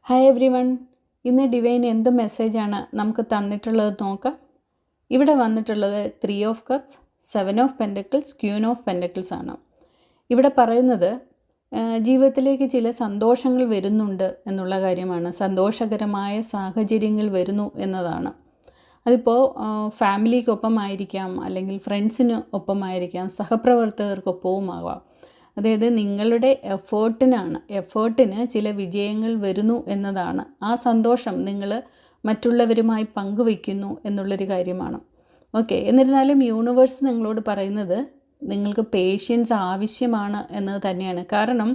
Hi every one. ഇന്ന് divine എന്ത് മെസ്സേജാണ് നമുക്ക് തന്നിട്ടുള്ളത് നോക്കാം. ഇവിടെ വന്നിട്ടുള്ളത് 3 of cups, 7 of pentacles, queen of pentacles ആണ്. ഇവിടെ പറയുന്നത് ജീവിതത്തിലേക്ക് ചില സന്തോഷങ്ങൾ വരുന്നുണ്ട് എന്നുള്ള കാര്യമാണ്. സന്തോഷകരമായ സാഹചര്യങ്ങൾ വരുന്നു എന്നതാണ്. അതിപ്പോൾ ഫാമിലിക്കൊപ്പമായിരിക്കാം, അല്ലെങ്കിൽ ഫ്രണ്ട്സിന് ഒപ്പമായിരിക്കാം, സഹപ്രവർത്തകർക്കൊപ്പവുമാവാം. അതായത് നിങ്ങളുടെ എഫേർട്ടിന് ചില വിജയങ്ങൾ വരുന്നു എന്നതാണ്. ആ സന്തോഷം നിങ്ങൾ മറ്റുള്ളവരുമായി പങ്കുവയ്ക്കുന്നു എന്നുള്ളൊരു കാര്യമാണ്. ഓക്കെ, എന്നിരുന്നാലും യൂണിവേഴ്സ് നിങ്ങളോട് പറയുന്നത് നിങ്ങൾക്ക് പേഷ്യൻസ് ആവശ്യമാണ് എന്നത് തന്നെയാണ്. കാരണം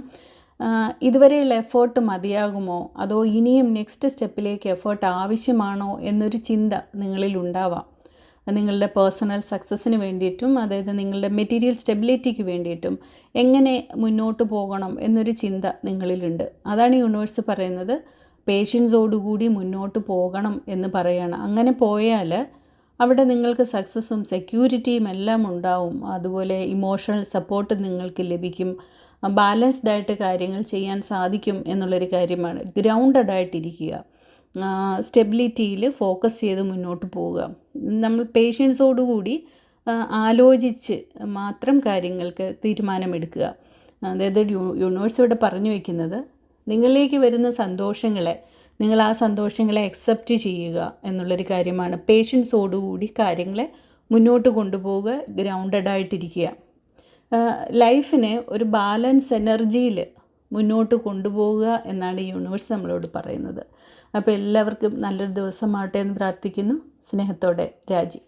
ഇതുവരെയുള്ള എഫേർട്ട് മതിയാകുമോ, അതോ ഇനിയും നെക്സ്റ്റ് സ്റ്റെപ്പിലേക്ക് എഫേർട്ട് ആവശ്യമാണോ എന്നൊരു ചിന്ത നിങ്ങളിൽ ഉണ്ടാവാം. നിങ്ങളുടെ പേഴ്സണൽ സക്സസ്സിന് വേണ്ടിയിട്ടും, അതായത് നിങ്ങളുടെ മെറ്റീരിയൽ സ്റ്റെബിലിറ്റിക്ക് വേണ്ടിയിട്ടും എങ്ങനെ മുന്നോട്ട് പോകണം എന്നൊരു ചിന്ത നിങ്ങളിലുണ്ട്. അതാണ് യൂണിവേഴ്സ് പറയുന്നത്, പേഷ്യൻസോടുകൂടി മുന്നോട്ട് പോകണം എന്ന് പറയുകയാണ്. അങ്ങനെ പോയാൽ അവിടെ നിങ്ങൾക്ക് സക്സസ്സും സെക്യൂരിറ്റിയും എല്ലാം ഉണ്ടാവും. അതുപോലെ ഇമോഷണൽ സപ്പോർട്ട് നിങ്ങൾക്ക് ലഭിക്കും. ബാലൻസ്ഡ് ആയിട്ട് കാര്യങ്ങൾ ചെയ്യാൻ സാധിക്കും എന്നുള്ളൊരു കാര്യമാണ്. ഗ്രൗണ്ടഡ് ആയിട്ടിരിക്കുക, സ്റ്റെബിലിറ്റിയിൽ ഫോക്കസ് ചെയ്ത് മുന്നോട്ട് പോവുക. നമ്മൾ പേഷ്യൻസോടുകൂടി ആലോചിച്ച് മാത്രം കാര്യങ്ങൾക്ക് തീരുമാനമെടുക്കുക. അതായത് യൂണിവേഴ്സ് ഇവിടെ പറഞ്ഞു വയ്ക്കുന്നത്, നിങ്ങളിലേക്ക് വരുന്ന സന്തോഷങ്ങളെ നിങ്ങൾ ആ സന്തോഷങ്ങളെ അക്സെപ്റ്റ് ചെയ്യുക എന്നുള്ളൊരു കാര്യമാണ്. പേഷ്യൻസോടുകൂടി കാര്യങ്ങളെ മുന്നോട്ട് കൊണ്ടുപോവുക, ഗ്രൗണ്ടഡ് ആയിട്ടിരിക്കുക. ലൈഫിനെ ഒരു ബാലൻസ് എനർജിയിൽ മുന്നോട്ട് കൊണ്ടുപോവുക എന്നാണ് യൂണിവേഴ്സ് നമ്മളോട് പറയുന്നത്. അപ്പോൾ എല്ലാവർക്കും നല്ലൊരു ദിവസമാകട്ടെ എന്ന് പ്രാർത്ഥിക്കുന്നു. സ്നേഹത്തോടെ, രാജി.